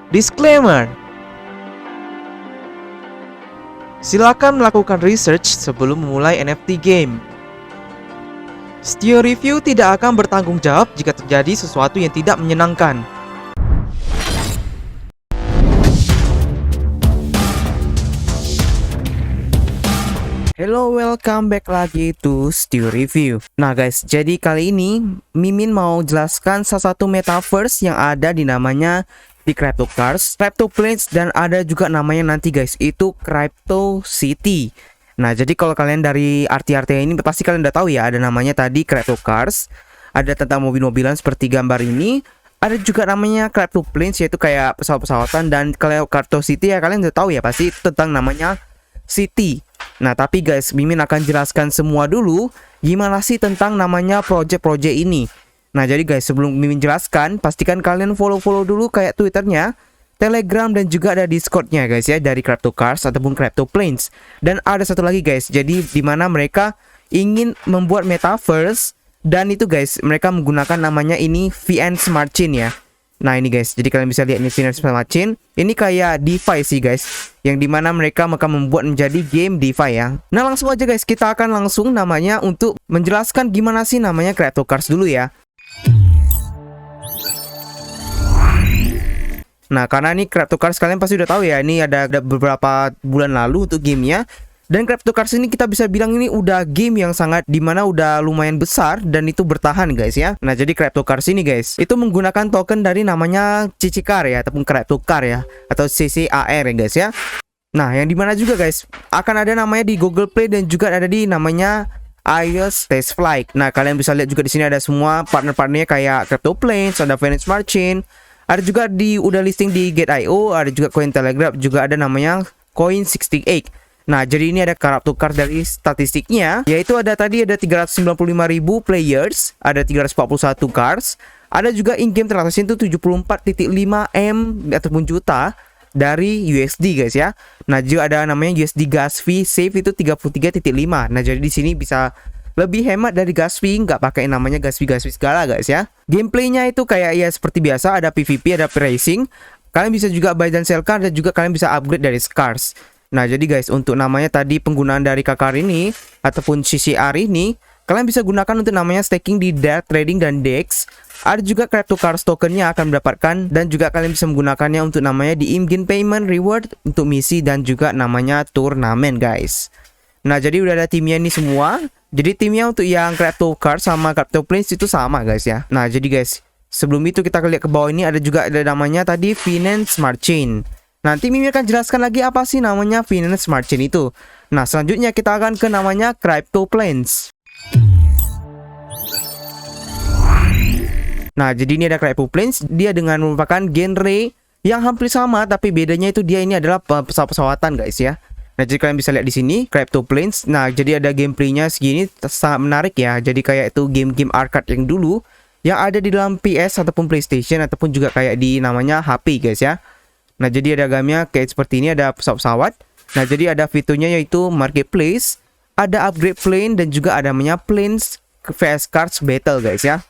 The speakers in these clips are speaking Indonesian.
Disclaimer: silakan melakukan research sebelum memulai NFT game. Stio Review tidak akan bertanggung jawab jika terjadi sesuatu yang tidak menyenangkan. Hello, welcome back lagi to Stio Review. Nah guys, jadi kali ini Mimin mau jelaskan salah satu metaverse yang ada di namanya di CryptoCars, CryptoPlanes, dan ada juga namanya nanti guys, itu Crypto City. Nah jadi kalau kalian dari arti-artinya ini pasti kalian udah tahu ya, ada namanya tadi CryptoCars, ada tentang mobil-mobilan seperti gambar ini. Ada juga namanya CryptoPlanes, yaitu kayak pesawat-pesawatan, dan kalau Crypto City ya kalian udah tahu ya pasti tentang namanya City. Nah tapi guys, Mimin akan jelaskan semua dulu gimana sih tentang namanya project-project ini. Nah jadi guys, sebelum Mimin jelaskan, pastikan kalian follow dulu kayak Twitternya, Telegram, dan juga ada Discordnya guys ya, dari CryptoCars ataupun CryptoPlanes. Dan ada satu lagi guys, jadi dimana mereka ingin membuat metaverse, dan itu guys mereka menggunakan namanya ini VN Smart Chain ya. Nah ini guys, jadi kalian bisa lihat ini VN Smart Chain. Ini kayak DeFi sih guys, yang dimana mereka akan membuat menjadi game DeFi ya. Nah langsung aja guys, kita akan langsung namanya untuk menjelaskan gimana sih namanya CryptoCars dulu ya. Nah karena ini CryptoCars kalian pasti udah tahu ya, ini ada beberapa bulan lalu untuk gamenya. Dan CryptoCars ini kita bisa bilang ini udah game yang sangat dimana udah lumayan besar dan itu bertahan guys ya. Nah jadi CryptoCars ini guys, itu menggunakan token dari namanya CCCAR ya, ataupun CryptoCar ya, atau CCAR ya guys ya. Nah yang dimana juga guys, akan ada namanya di Google Play dan juga ada di namanya iOS Test Flight. Nah kalian bisa lihat juga di sini ada semua partner-partnernya kayak CryptoPlanes, ada VN Smart Chain, ada juga udah listing di Gate.io, ada juga Cointelegraph, juga ada namanya Coin68. Nah jadi ini ada CryptoCars dari statistiknya, yaitu ada tadi ada 395.000 players, ada 341 cars, ada juga in-game transaction itu 74.5 M ataupun juta dari USD guys ya. Nah juga ada namanya USD gas fee save itu 33.5. Nah jadi di sini bisa lebih hemat dari gas fee, nggak pakai namanya gas fee segala guys ya. Gameplaynya itu kayak ya seperti biasa, ada PvP, ada racing. Kalian bisa juga buy dan sell card, dan juga kalian bisa upgrade dari scars. Nah jadi guys, untuk namanya tadi penggunaan dari KKR ini ataupun CCR ini, kalian bisa gunakan untuk namanya staking di DAT, trading, dan DEX. Ada juga CryptoCars tokennya akan mendapatkan, dan juga kalian bisa menggunakannya untuk namanya di in-game payment, reward, untuk misi, dan juga namanya turnamen guys. Nah jadi udah ada timnya ini semua. Jadi timnya untuk yang CryptoCars sama CryptoPlanes itu sama guys ya. Nah jadi guys, sebelum itu kita lihat ke bawah ini ada juga ada namanya tadi VN Smart Chain. Nanti Mimin akan jelaskan lagi apa sih namanya VN Smart Chain itu. Nah selanjutnya kita akan ke namanya CryptoPlanes. Nah jadi ini ada CryptoPlanes, dia dengan merupakan genre yang hampir sama, tapi bedanya itu dia ini adalah pesawat-pesawatan guys ya. Nah jadi kalian bisa lihat di sini CryptoPlanes. Nah jadi ada gameplaynya segini, sangat menarik ya. Jadi kayak itu game-game arcade yang dulu yang ada di dalam PS ataupun PlayStation, ataupun juga kayak di namanya HP guys ya. Nah jadi ada gamenya kayak seperti ini, ada pesawat-pesawat. Nah jadi ada fiturnya yaitu marketplace, ada upgrade plane, dan juga ada namanya planes vs cards battle guys ya.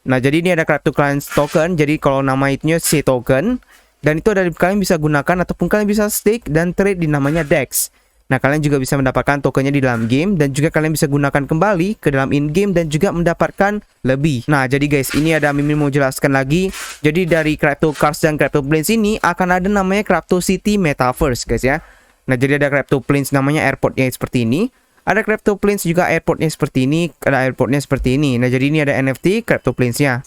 Nah jadi ini ada CryptoCars token, jadi kalau nama itunya C token, dan itu ada kalian bisa gunakan ataupun kalian bisa stake dan trade di namanya DEX. Nah kalian juga bisa mendapatkan tokennya di dalam game, dan juga kalian bisa gunakan kembali ke dalam in-game dan juga mendapatkan lebih. Nah jadi guys, ini ada Mimin mau jelaskan lagi. Jadi dari CryptoCars dan CryptoPlanes ini akan ada namanya Crypto City Metaverse guys ya. Nah jadi ada CryptoPlanes namanya airportnya seperti ini, ada CryptoPlanes juga airportnya seperti ini, ada airportnya seperti ini. Nah jadi ini ada NFT CryptoPlanes-nya.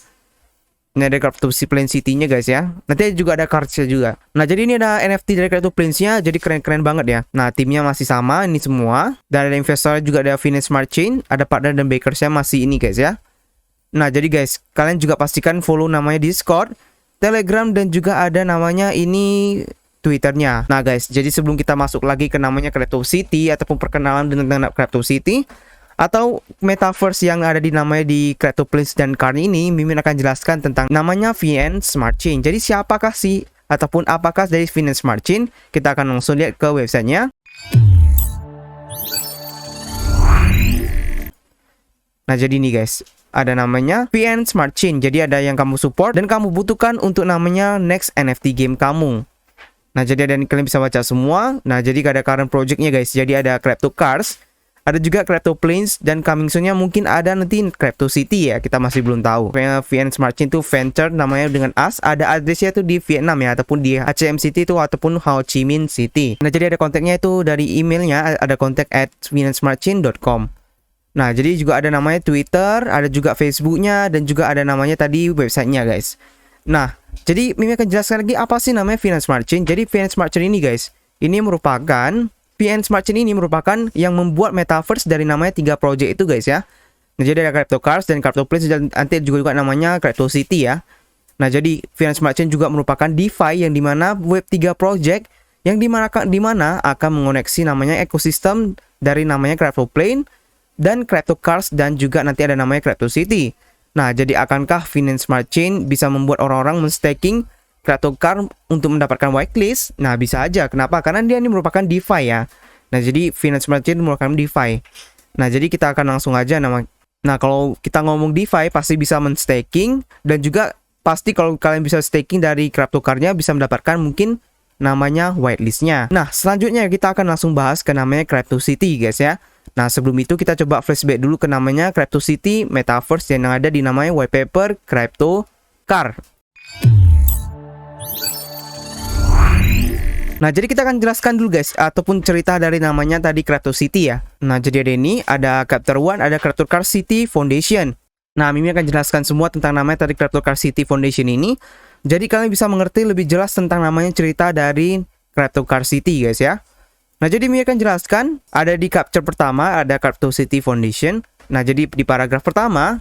Ini ada CryptoPlanes City-nya guys ya. Nanti juga ada cards-nya juga. Nah jadi ini ada NFT dari CryptoPlanes-nya, jadi keren-keren banget ya. Nah timnya masih sama ini semua, dan ada investor juga, ada VN Smart Chain, ada partner dan backers-nya masih ini guys ya. Nah jadi guys, kalian juga pastikan follow namanya Discord, Telegram, dan juga ada namanya ini Twitternya. Nah guys, jadi sebelum kita masuk lagi ke namanya Crypto City ataupun perkenalan dengan Crypto City atau metaverse yang ada di namanya di CryptoPlanes dan CAR ini, Mimin akan jelaskan tentang namanya VN Smart Chain. Jadi siapakah sih ataupun apakah dari VN Smart Chain? Kita akan langsung lihat ke websitenya. Nah jadi ini guys, ada namanya VN Smart Chain. Jadi ada yang kamu support dan kamu butuhkan untuk namanya next NFT game kamu. Nah, jadi ada kalian bisa baca semua. Nah, jadi ada current projectnya guys. Jadi ada Crypto Cars, ada juga Crypto Planes, dan coming soon-nya mungkin ada nanti Crypto City ya. Kita masih belum tahu. VN Smart Chain itu venture namanya dengan AS. Ada addressnya itu di Vietnam ya, ataupun di HCM City itu, ataupun Ho Chi Minh City. Nah, jadi ada kontaknya itu dari emailnya, ada kontak @vnsmartchain.com. Nah, jadi juga ada namanya Twitter, ada juga Facebooknya, dan juga ada namanya tadi websitenya guys. Nah, jadi Mimi akan jelaskan lagi apa sih namanya VN Smart Chain. Jadi VN Smart Chain ini guys, VN Smart Chain ini merupakan yang membuat metaverse dari namanya 3 project itu guys ya. Nah, jadi ada Crypto Cars dan Crypto Place, dan nanti juga namanya Crypto City ya. Nah, jadi VN Smart Chain juga merupakan DeFi yang dimana web 3 project yang dimana akan mengoneksi namanya ekosistem dari namanya Crypto Plane dan Crypto Cars, dan juga nanti ada namanya Crypto City. Nah, jadi akankah VN Smart Chain bisa membuat orang-orang men-staking Crypto Cars untuk mendapatkan whitelist? Nah, bisa aja. Kenapa? Karena dia ini merupakan DeFi ya. Nah, jadi VN Smart Chain merupakan DeFi. Nah, jadi kita akan langsung aja Nah, kalau kita ngomong DeFi pasti bisa men-staking, dan juga pasti kalau kalian bisa staking dari Crypto Cars-nya bisa mendapatkan mungkin namanya whitelist-nya. Nah, selanjutnya kita akan langsung bahas ke namanya Crypto City guys ya. Nah, sebelum itu kita coba flashback dulu ke namanya Crypto City Metaverse yang ada di namanya white paper Crypto Cars. Nah, jadi kita akan jelaskan dulu guys, ataupun cerita dari namanya tadi Crypto City ya. Nah, jadi ada Chapter 1, ada Crypto Cars City Foundation. Nah, Mimi akan jelaskan semua tentang namanya tadi Crypto Cars City Foundation ini. Jadi kalian bisa mengerti lebih jelas tentang namanya cerita dari Crypto Cars City guys ya. Nah, jadi Mimi akan jelaskan, ada di chapter pertama ada Crypto City Foundation. Nah, jadi di paragraf pertama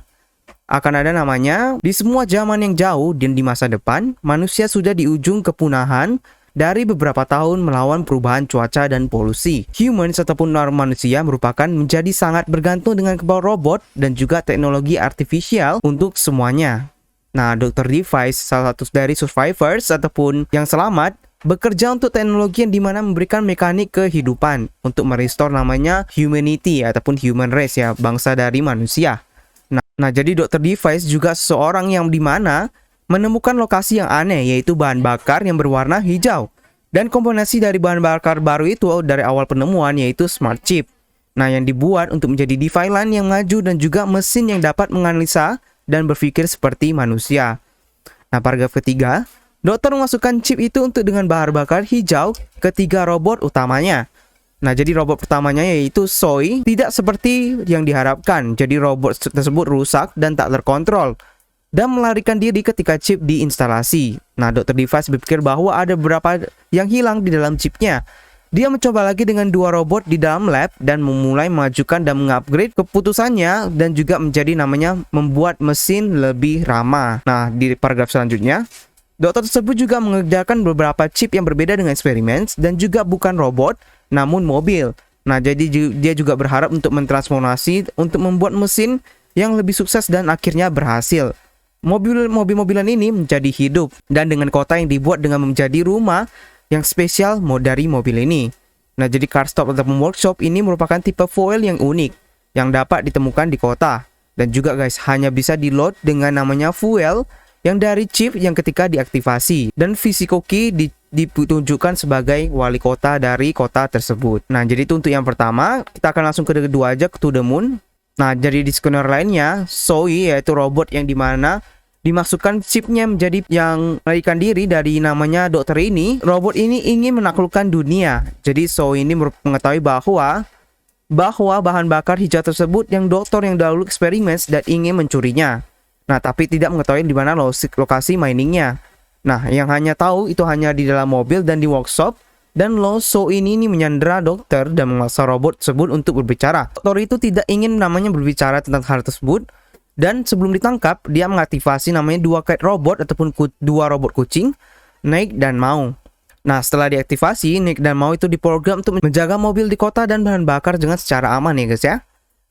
akan ada namanya, di semua zaman yang jauh dan di masa depan, manusia sudah di ujung kepunahan dari beberapa tahun melawan perubahan cuaca dan polusi. Humans ataupun manusia merupakan menjadi sangat bergantung dengan kebal robot dan juga teknologi artifisial untuk semuanya. Nah, Dr. Device, salah satu dari survivors ataupun yang selamat, bekerja untuk teknologi yang dimana memberikan mekanik kehidupan untuk merestore namanya humanity ataupun human race ya, bangsa dari manusia. Nah, jadi Dr. Device juga seseorang yang dimana menemukan lokasi yang aneh, yaitu bahan bakar yang berwarna hijau. Dan kombinasi dari bahan bakar baru itu dari awal penemuan yaitu smart chip. Nah, yang dibuat untuk menjadi DeFi land yang maju dan juga mesin yang dapat menganalisa dan berpikir seperti manusia. Nah, paragraf ketiga, dokter memasukkan chip itu untuk dengan bahan bakar hijau ke 3 robot utamanya. Nah, jadi robot pertamanya yaitu Soy tidak seperti yang diharapkan. Jadi robot tersebut rusak dan tak terkontrol dan melarikan diri ketika chip diinstalasi. Nah, Dr. Device berpikir bahwa ada beberapa yang hilang di dalam chipnya. Dia mencoba lagi dengan 2 robot di dalam lab dan memulai mengajukan dan mengupgrade keputusannya dan juga menjadi namanya membuat mesin lebih ramah. Nah, di paragraf selanjutnya, dokter tersebut juga mengerjakan beberapa chip yang berbeda dengan eksperimen dan juga bukan robot, namun mobil. Nah, jadi dia juga berharap untuk mentransformasi untuk membuat mesin yang lebih sukses dan akhirnya berhasil. Mobil-mobilan ini menjadi hidup dan dengan kota yang dibuat dengan menjadi rumah yang spesial dari mobil ini. Nah, jadi car stop ataupun workshop ini merupakan tipe foil yang unik yang dapat ditemukan di kota. Dan juga guys, hanya bisa di-load dengan namanya fuel yang dari chip yang ketika diaktifasi. Dan Physico Key ditunjukkan sebagai wali kota dari kota tersebut. Nah, jadi itu untuk yang pertama. Kita akan langsung ke kedua aja, ke To The Moon. Nah, jadi di skenario lainnya, Zoe yaitu robot yang dimana dimasukkan chipnya menjadi yang melarikan diri dari namanya dokter ini. Robot ini ingin menaklukkan dunia. Jadi Zoe ini mengetahui bahwa bahan bakar hijau tersebut yang dokter yang dahulu eksperimen dan ingin mencurinya. Nah, tapi tidak mengetahui di mana lokasi miningnya. Nah, yang hanya tahu itu hanya di dalam mobil dan di workshop. Dan Zoe ini menyandera dokter dan memaksa robot tersebut untuk berbicara. Dokter itu tidak ingin namanya berbicara tentang hal tersebut. Dan sebelum ditangkap, dia mengaktifasi namanya 2 cat robot ataupun 2 robot kucing, Nick dan Mau. Nah, setelah diaktifasi, Nick dan Mau itu diprogram untuk menjaga mobil di kota dan bahan bakar dengan secara aman ya guys ya.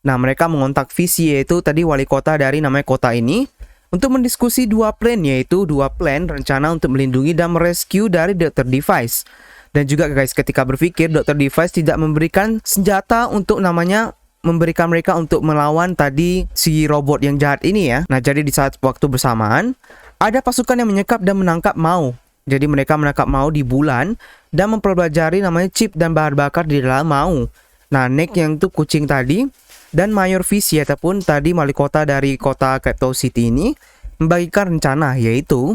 Nah, mereka mengontak Visi, yaitu tadi wali kota dari namanya kota ini, untuk mendiskusi 2 plan, yaitu 2 plan rencana untuk melindungi dan merescue dari Dr. Device. Dan juga guys, ketika berpikir Dr. Device tidak memberikan senjata untuk namanya memberikan mereka untuk melawan tadi si robot yang jahat ini ya. Nah, jadi di saat waktu bersamaan ada pasukan yang menyekap dan menangkap Mao. Jadi mereka menangkap Mao di bulan dan mempelajari namanya chip dan bahan bakar di dalam Mao. Nah, Nick yang itu kucing tadi dan Mayor Visi ataupun tadi wali kota dari kota Crypto City ini membagikan rencana, yaitu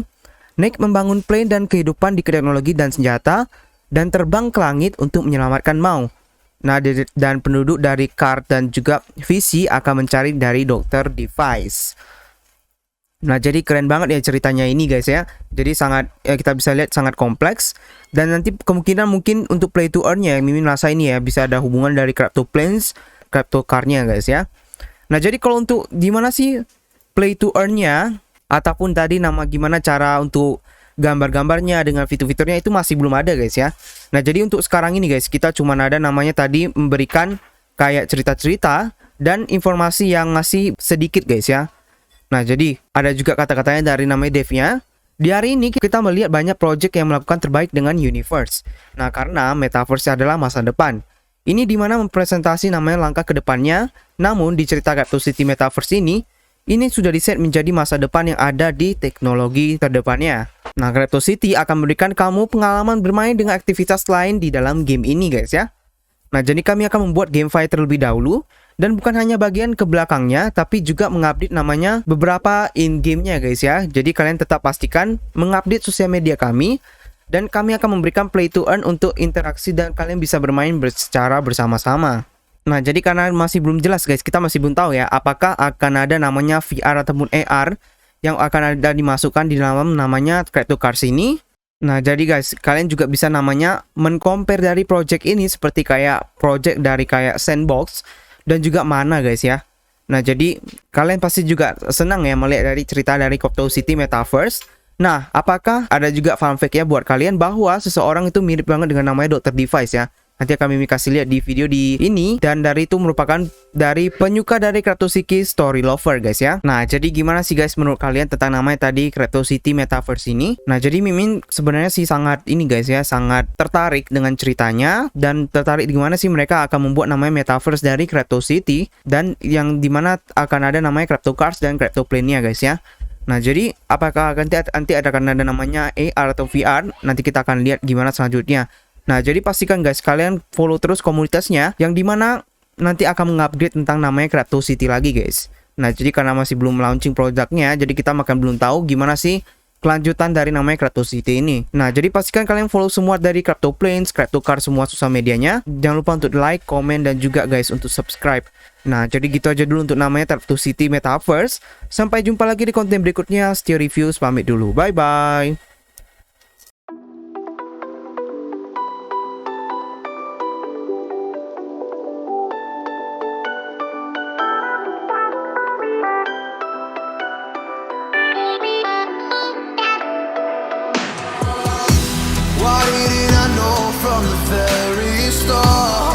Nick membangun plane dan kehidupan di teknologi dan senjata dan terbang ke langit untuk menyelamatkan Mao. Nah, dan penduduk dari Card dan juga Visi akan mencari dari Dr. Device. Nah, jadi keren banget ya ceritanya ini guys ya. Jadi sangat kita bisa lihat sangat kompleks. Dan nanti kemungkinan mungkin untuk play to earn-nya Mimin rasa ini ya bisa ada hubungan dari Crypto Planes, Crypto Card-nya guys ya. Nah, jadi kalau untuk gimana sih play to earn-nya ataupun tadi gimana cara untuk gambar-gambarnya dengan fitur-fiturnya itu masih belum ada guys ya. Nah, jadi untuk sekarang ini guys kita cuma ada namanya tadi memberikan kayak cerita-cerita dan informasi yang masih sedikit guys ya. Nah, jadi ada juga kata-katanya dari namanya devnya. Di hari ini kita melihat banyak project yang melakukan terbaik dengan Universe. Nah, karena Metaverse adalah masa depan. Ini dimana mempresentasi namanya langkah ke depannya. Namun di cerita Crypto City Metaverse ini sudah diset menjadi masa depan yang ada di teknologi terdepannya. Nah, Crypto City akan memberikan kamu pengalaman bermain dengan aktivitas lain di dalam game ini guys ya. Nah, jadi kami akan membuat gameplay terlebih dahulu. Dan bukan hanya bagian ke belakangnya, tapi juga mengupdate namanya beberapa in-game-nya guys ya. Jadi kalian tetap pastikan mengupdate sosial media kami. Dan kami akan memberikan play to earn untuk interaksi dan kalian bisa bermain secara bersama-sama. Nah, jadi karena masih belum jelas guys, kita masih belum tahu ya apakah akan ada namanya VR ataupun AR yang akan ada dimasukkan di dalam namanya Crypto Cars ini. Nah, jadi guys, kalian juga bisa namanya men-compare dari project ini seperti kayak project dari kayak Sandbox dan juga mana guys ya. Nah, jadi kalian pasti juga senang ya melihat dari cerita dari Crypto City Metaverse. Nah, apakah ada juga fun fact ya buat kalian bahwa seseorang itu mirip banget dengan namanya Dr. Device ya. Nanti akan Mimi kasih lihat di video di ini. Dan dari itu merupakan dari penyuka dari Crypto City Story Lover guys ya. Nah, jadi gimana sih guys menurut kalian tentang namanya tadi Crypto City Metaverse ini? Nah, jadi Mimin sebenarnya sih sangat ini guys ya, sangat tertarik dengan ceritanya. Dan tertarik gimana sih mereka akan membuat namanya Metaverse dari Crypto City. Dan yang dimana akan ada namanya Crypto Cars dan Crypto Plane-nya guys ya. Nah, jadi apakah nanti akan ada namanya AR atau VR? Nanti kita akan lihat gimana selanjutnya. Nah, jadi pastikan guys kalian follow terus komunitasnya yang dimana nanti akan mengupgrade tentang namanya Crypto City lagi guys. Nah, jadi karena masih belum launching produknya, jadi kita makan belum tahu gimana sih kelanjutan dari namanya Crypto City ini. Nah, jadi pastikan kalian follow semua dari Crypto Planes, Crypto Car, semua sosial medianya. Jangan lupa untuk like, komen, dan juga guys untuk subscribe. Nah, jadi gitu aja dulu untuk namanya Crypto City Metaverse. Sampai jumpa lagi di konten berikutnya. Stay Reviews pamit dulu. Bye-bye. Why didn't I know from the very start?